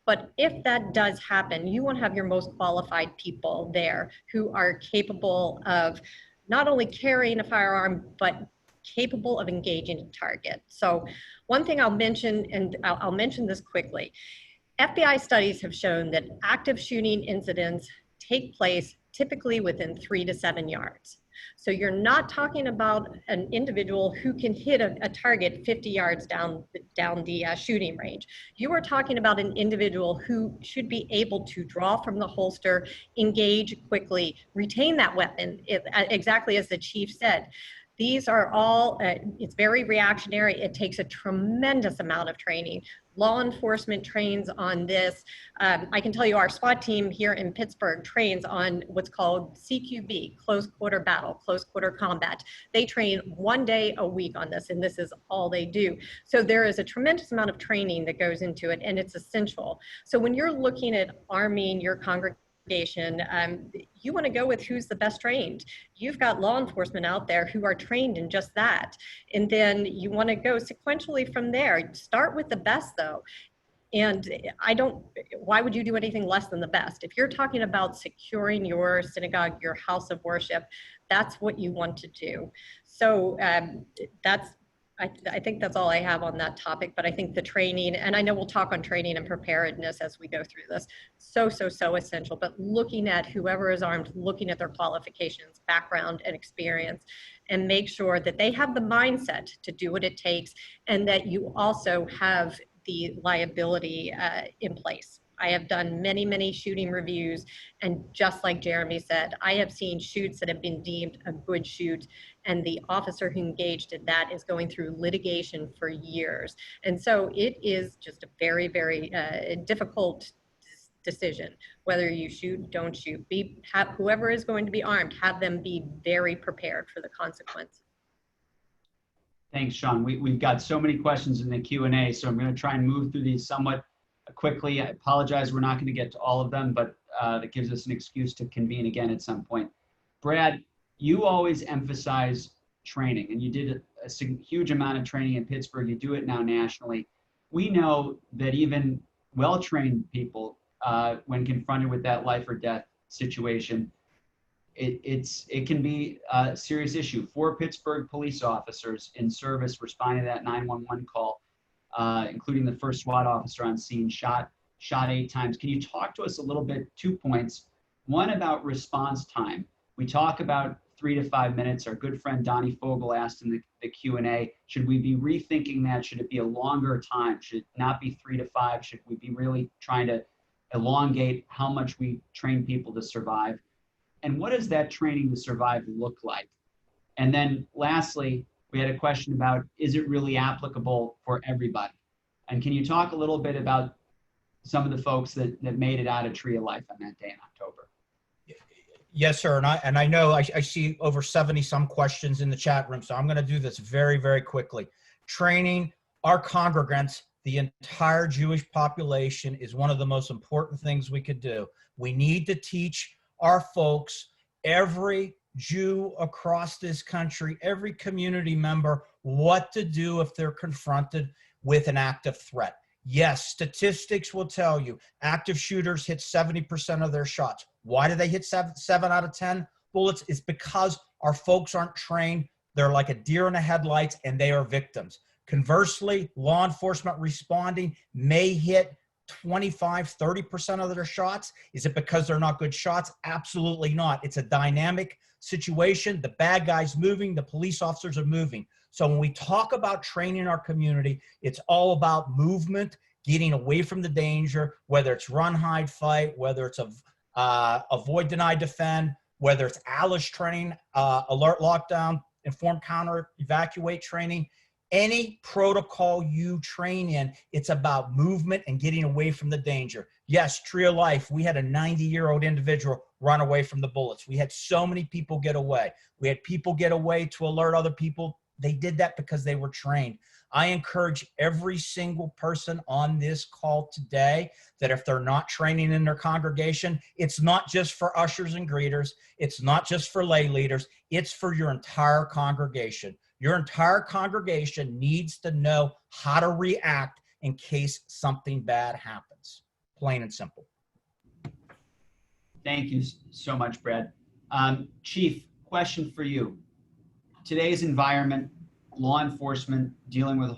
F: But if that does happen, you want to have your most qualified people there who are capable of not only carrying a firearm, but capable of engaging a target. So one thing I'll mention, and I'll mention this quickly, FBI studies have shown that active shooting incidents take place typically within 3 to 7 yards. So you're not talking about an individual who can hit a target 50 yards down the shooting range. You are talking about an individual who should be able to draw from the holster, engage quickly, retain that weapon, exactly as the chief said. These are all, it's very reactionary. It takes a tremendous amount of training. Law enforcement trains on this. I can tell you our SWAT team here in Pittsburgh trains on what's called CQB, close quarter battle, close quarter combat. They train 1 day a week on this, and this is all they do. So there is a tremendous amount of training that goes into it, and it's essential. So when you're looking at arming your congregation, you want to go with who's the best trained. You've got law enforcement out there who are trained in just that. And then you want to go sequentially from there. Start with the best though. And why would you do anything less than the best? If you're talking about securing your synagogue, your house of worship, that's what you want to do. So I think that's all I have on that topic, but I think the training, and I know we'll talk on training and preparedness as we go through this, so essential, but looking at whoever is armed, looking at their qualifications, background, and experience, and make sure that they have the mindset to do what it takes, and that you also have the liability in place. I have done many shooting reviews, and just like Jeremy said, I have seen shoots that have been deemed a good shoot, and the officer who engaged in that is going through litigation for years. And so it is just a very difficult decision, whether you shoot, don't shoot. Whoever is going to be armed, have them be very prepared for the consequences.
B: Thanks, Sean. We've got so many questions in the Q&A, so I'm going to try and move through these somewhat quickly. I apologize, we're not going to get to all of them, but that gives us an excuse to convene again at some point. Brad, you always emphasize training, and you did a huge amount of training in Pittsburgh. You do it now nationally. We know that even well-trained people, when confronted with that life or death situation, it can be a serious issue. 4 Pittsburgh police officers in service responding to that 911 call, including the first SWAT officer on scene, shot 8 times. Can you talk to us a little bit, 2 points? One, about response time. We talk about 3 to 5 minutes. Our good friend Donnie Fogel asked in the Q&A, should we be rethinking that? Should it be a longer time? Should it not be 3 to 5? Should we be really trying to elongate how much we train people to survive? And what does that training to survive look like? And then lastly, we had a question about, is it really applicable for everybody? And can you talk a little bit about some of the folks that made it out of Tree of Life on that day in October?
C: Yes, sir. And I know I see over 70 some questions in the chat room, so I'm going to do this very quickly. Training our congregants, the entire Jewish population, is one of the most important things we could do. We need to teach our folks, every Jew across this country, every community member, what to do if they're confronted with an active threat. Yes, statistics will tell you active shooters hit 70% of their shots. Why do they hit 7 out of 10 bullets? It's because our folks aren't trained. They're like a deer in the headlights, and they are victims. Conversely, law enforcement responding may hit 25, 30% of their shots? Is it because they're not good shots? Absolutely not. It's a dynamic situation. The bad guy's moving, the police officers are moving. So when we talk about training our community, it's all about movement, getting away from the danger, whether it's run, hide, fight, whether it's avoid, deny, defend, whether it's ALIS training, alert, lockdown, inform, counter, evacuate training. Any protocol you train in, it's about movement and getting away from the danger. Yes, Tree of Life, we had a 90-year-old individual run away from the bullets. We had so many people get away. We had people get away to alert other people. They did that because they were trained. I encourage every single person on this call today that if they're not training in their congregation, it's not just for ushers and greeters. It's not just for lay leaders. It's for your entire congregation. Your entire congregation needs to know how to react in case something bad happens. Plain and simple.
B: Thank you so much, Brad. Chief, question for you. Today's environment, law enforcement dealing with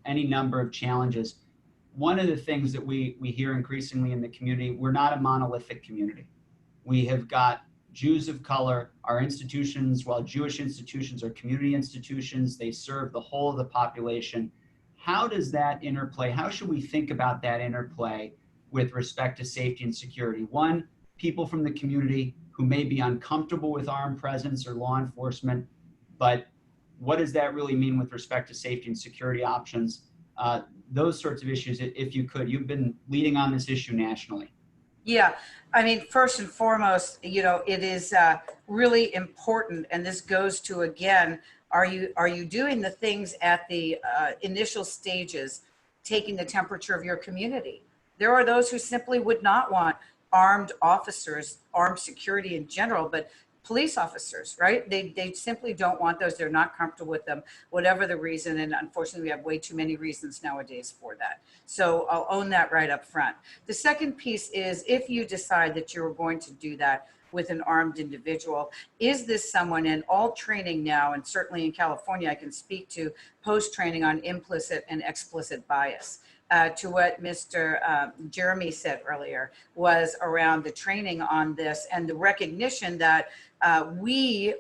B: any number of challenges. One of the things that we hear increasingly in the community, we're not a monolithic community. We have got Jews of color. Our institutions, while Jewish institutions are community institutions, they serve the whole of the population. How does that interplay? How should we think about that interplay with respect to safety and security? One, people from the community who may be uncomfortable with armed presence or law enforcement, but what does that really mean with respect to safety and security options? Those sorts of issues, if you could. You've been leading on this issue nationally.
D: Yeah, I mean, first and foremost, it is really important, and this goes to, again, are you doing the things at the initial stages, taking the temperature of your community? There are those who simply would not want armed officers, armed security in general, but police officers, right? They simply don't want those. They're not comfortable with them, whatever the reason. And unfortunately, we have way too many reasons nowadays for that. So I'll own that right up front. The second piece is, if you decide that you're going to do that with an armed individual, is this someone, in all training now, and certainly in California, I can speak to post-training on implicit and explicit bias. To what Mr. Jeremy said earlier, was around the training on this and the recognition that we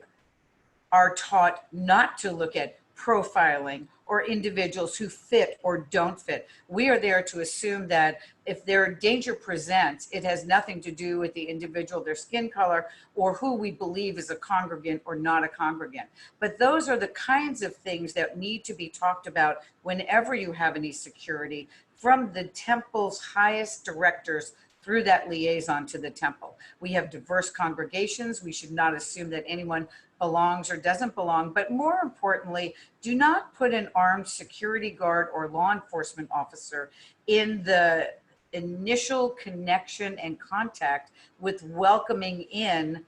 D: are taught not to look at profiling or individuals who fit or don't fit. We are there to assume that if their danger presents, it has nothing to do with the individual, their skin color, or who we believe is a congregant or not a congregant. But those are the kinds of things that need to be talked about whenever you have any security, from the temple's highest directors through that liaison to the temple. We have diverse congregations. We should not assume that anyone belongs or doesn't belong, but more importantly, do not put an armed security guard or law enforcement officer in the initial connection and contact with welcoming in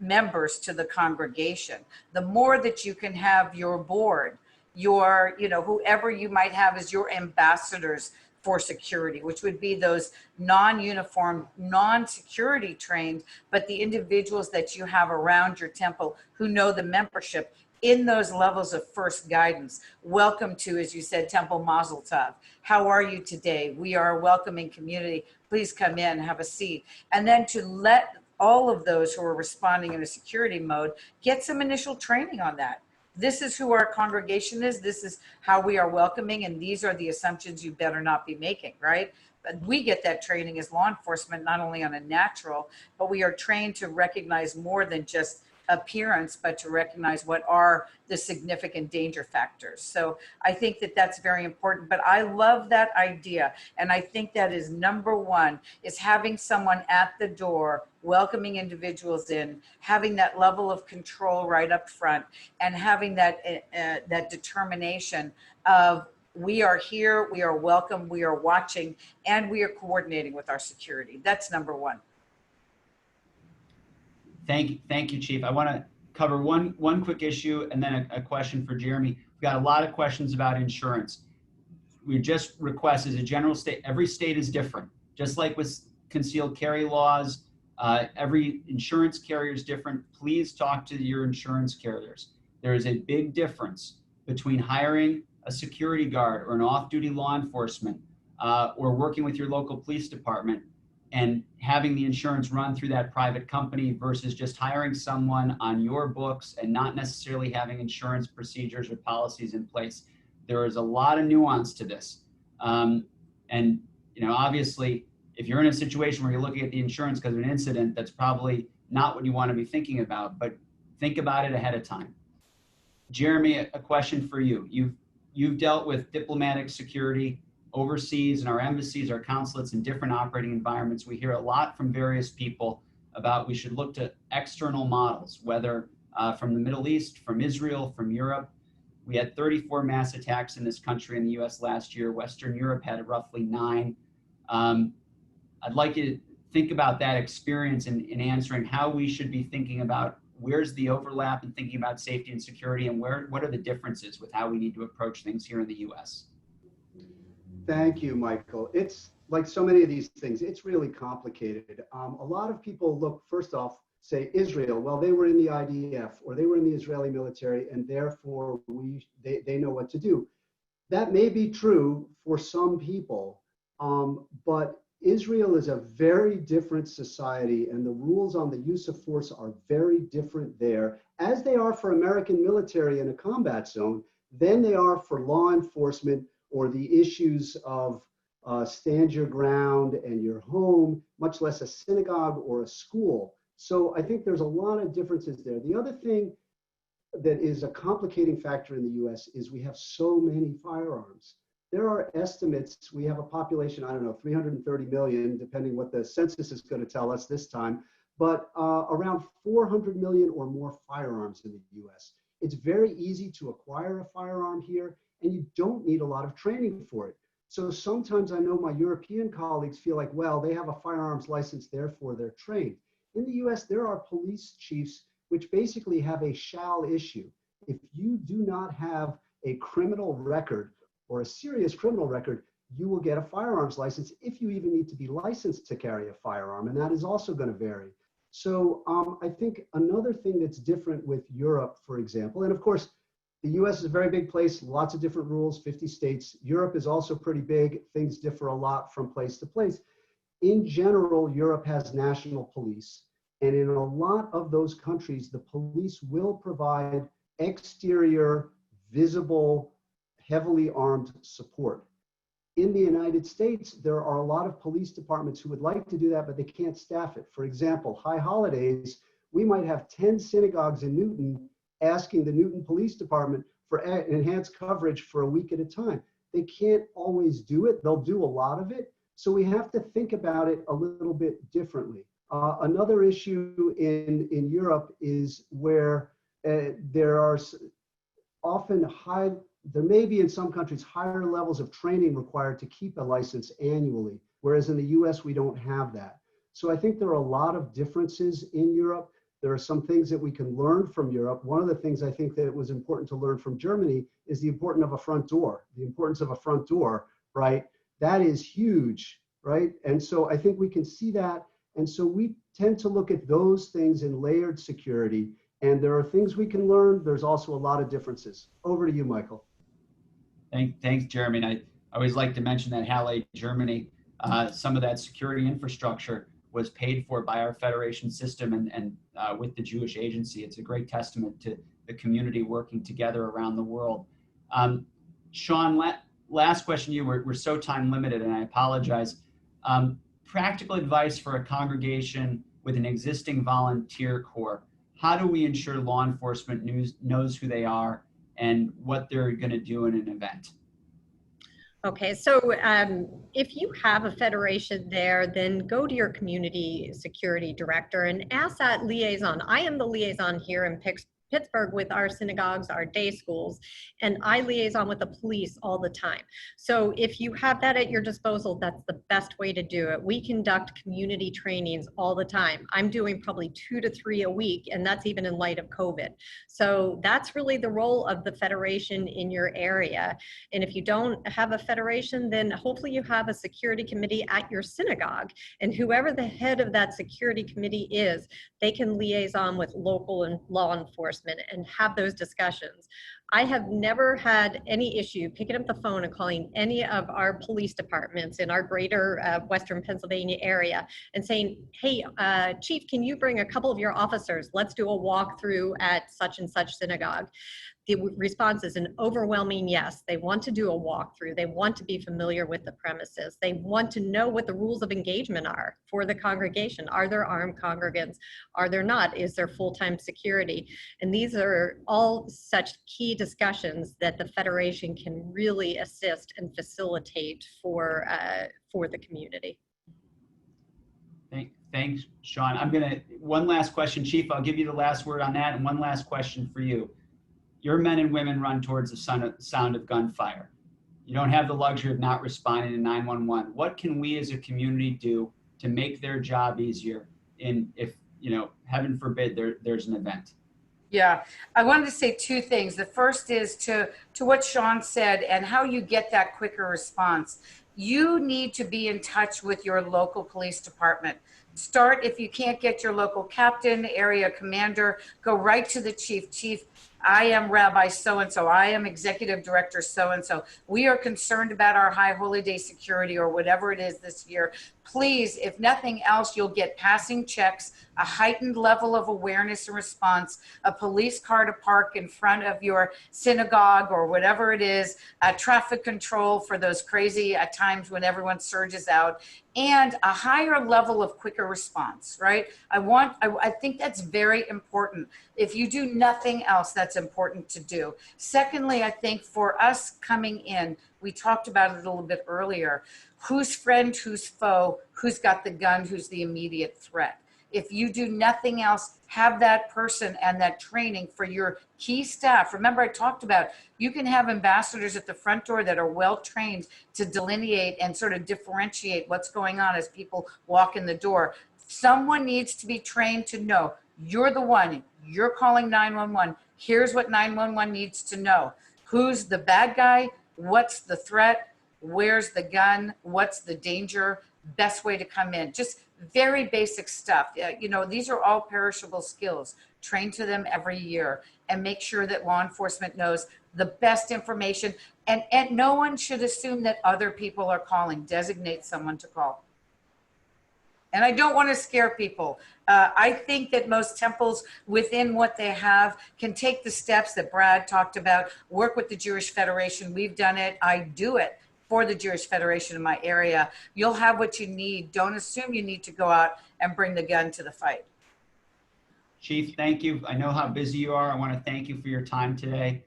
D: members to the congregation. The more that you can have your board, your, whoever you might have as your ambassadors for security, which would be those non-uniform, non-security trained, but the individuals that you have around your temple who know the membership in those levels of first guidance. Welcome to, as you said, Temple Mazel Tov. How are you today? We are a welcoming community. Please come in, have a seat. And then to let all of those who are responding in a security mode get some initial training on that. This is who our congregation is. This is how we are welcoming. And these are the assumptions you better not be making, right? But we get that training as law enforcement, not only on a natural, but we are trained to recognize more than just appearance, but to recognize what are the significant danger factors. So I think that that's very important, but I love that idea. And I think that is number one, is having someone at the door, welcoming individuals in, having that level of control right up front, and having that, that determination of, we are here, we are welcome, we are watching, and we are coordinating with our security. That's number one.
B: Thank you, Chief. I want to cover one quick issue and then a question for Jeremy. We've got a lot of questions about insurance. We just request, as a general state, every state is different. Just like with concealed carry laws, every insurance carrier is different. Please talk to your insurance carriers. There is a big difference between hiring a security guard or an off-duty law enforcement or working with your local police department and having the insurance run through that private company versus just hiring someone on your books and not necessarily having insurance procedures or policies in place. There is a lot of nuance to this. And obviously, if you're in a situation where you're looking at the insurance because of an incident, that's probably not what you want to be thinking about, but think about it ahead of time. Jeremy, a question for you. You've dealt with diplomatic security overseas in our embassies, our consulates, in different operating environments. We hear a lot from various people about we should look to external models, whether from the Middle East, from Israel, from Europe. We had 34 mass attacks in this country in the US last year. Western Europe had roughly 9. I'd like you to think about that experience in answering how we should be thinking about where's the overlap in thinking about safety and security, and what are the differences with how we need to approach things here in the US?
E: Thank you, Michael. It's like so many of these things, it's really complicated. A lot of people look, first off, say Israel, well, they were in the IDF or they were in the Israeli military and therefore they know what to do. That may be true for some people, but Israel is a very different society and the rules on the use of force are very different there, as they are for American military in a combat zone than they are for law enforcement or the issues of stand your ground and your home, much less a synagogue or a school. So I think there's a lot of differences there. The other thing that is a complicating factor in the US is we have so many firearms. There are estimates, we have a population, I don't know, 330 million, depending what the census is going to tell us this time, but around 400 million or more firearms in the US. It's very easy to acquire a firearm here, and you don't need a lot of training for it. So sometimes I know my European colleagues feel like, well, they have a firearms license, therefore they're trained. In the US, there are police chiefs which basically have a shall issue. If you do not have a criminal record or a serious criminal record, you will get a firearms license if you even need to be licensed to carry a firearm, and that is also going to vary. So I think another thing that's different with Europe, for example, and of course, the US is a very big place, lots of different rules, 50 states. Europe is also pretty big. Things differ a lot from place to place. In general, Europe has national police. And in a lot of those countries, the police will provide exterior, visible, heavily armed support. In the United States, there are a lot of police departments who would like to do that, but they can't staff it. For example, high holidays, we might have 10 synagogues in Newton asking the Newton Police Department for enhanced coverage for a week at a time. They can't always do it. They'll do a lot of it. So we have to think about it a little bit differently. Another issue in Europe is where there are often there may be in some countries higher levels of training required to keep a license annually, whereas in the US we don't have that. So I think there are a lot of differences in Europe. There are some things that we can learn from Europe. One of the things I think that was important to learn from Germany is the importance of a front door. The importance of a front door, right? That is huge, right? And so I think we can see that. And so we tend to look at those things in layered security. And there are things we can learn. There's also a lot of differences. Over to you, Michael.
B: Thanks, Jeremy. And I always like to mention that Halle, Germany, some of that security infrastructure was paid for by our federation system and with the Jewish agency. It's a great testament to the community working together around the world. Sean, last question to you. We're so time limited, and I apologize. Practical advice for a congregation with an existing volunteer corps. How do we ensure law enforcement knows who they are and what they're going to do in an event?
F: Okay, so if you have a federation there, then go to your community security director and ask that liaison. I am the liaison here in Pittsburgh with our synagogues, our day schools, and I liaison with the police all the time. So if you have that at your disposal, that's the best way to do it. We conduct community trainings all the time. I'm doing probably 2 to 3 a week, and that's even in light of COVID. So that's really the role of the federation in your area. And if you don't have a federation, then hopefully you have a security committee at your synagogue, and whoever the head of that security committee is, they can liaison with local and law enforcement and have those discussions. I have never had any issue picking up the phone and calling any of our police departments in our greater Western Pennsylvania area and saying, hey, Chief, can you bring a couple of your officers? Let's do a walkthrough at such and such synagogue. The response is an overwhelming yes. They want to do a walkthrough. They want to be familiar with the premises. They want to know what the rules of engagement are for the congregation. Are there armed congregants? Are there not? Is there full-time security? And these are all such key discussions that the Federation can really assist and facilitate for the community.
B: Thanks, Sean. One last question, Chief. I'll give you the last word on that, and one last question for you. Your men and women run towards the sound of gunfire. You don't have the luxury of not responding to 911. What can we as a community do to make their job easier if, heaven forbid, there's an event?
D: Yeah, I wanted to say two things. The first is to what Sean said and how you get that quicker response. You need to be in touch with your local police department. Start, if you can't get your local captain, area commander, go right to the chief. Chief, I am Rabbi so-and-so. I am executive director so-and-so. We are concerned about our high holy day security or whatever it is this year. Please, if nothing else, you'll get passing checks, a heightened level of awareness and response, a police car to park in front of your synagogue or whatever it is, traffic control for those crazy times when everyone surges out, and a higher level of quicker response, right? I think that's very important. If you do nothing else, that's important to do. Secondly, I think for us coming in, we talked about it a little bit earlier, who's friend, who's foe, who's got the gun, who's the immediate threat. If you do nothing else, have that person and that training for your key staff. Remember, I talked about you can have ambassadors at the front door that are well trained to delineate and sort of differentiate what's going on as people walk in the door. Someone needs to be trained to know you're the one, you're calling 911. Here's what 911 needs to know. Who's the bad guy? What's the threat? Where's the gun? What's the danger? Best way to come in. Just very basic stuff. These are all perishable skills. Train to them every year and make sure that law enforcement knows the best information. And no one should assume that other people are calling. Designate someone to call. And I don't want to scare people. I think that most temples within what they have can take the steps that Brad talked about, work with the Jewish Federation. We've done it. I do it for the Jewish Federation in my area. You'll have what you need. Don't assume you need to go out and bring the gun to the fight.
B: Chief, thank you. I know how busy you are. I want to thank you for your time today.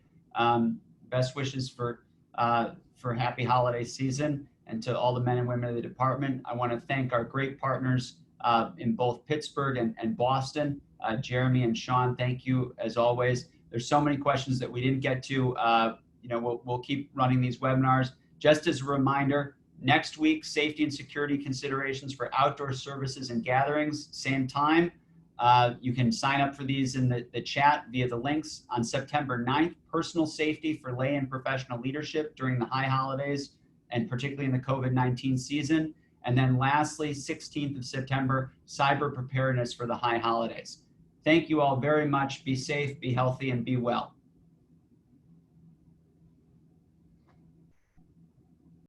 B: Best wishes for happy holiday season. And to all the men and women of the department, I want to thank our great partners in both Pittsburgh and Boston. Jeremy and Sean, thank you as always. There's so many questions that we didn't get to. We'll keep running these webinars. Just as a reminder, next week, safety and security considerations for outdoor services and gatherings, same time. You can sign up for these in the chat via the links. On September 9th, personal safety for lay and professional leadership during the high holidays, and particularly in the COVID-19 season. And then lastly, 16th of September, cyber preparedness for the high holidays. Thank you all very much. Be safe, be healthy, and be well.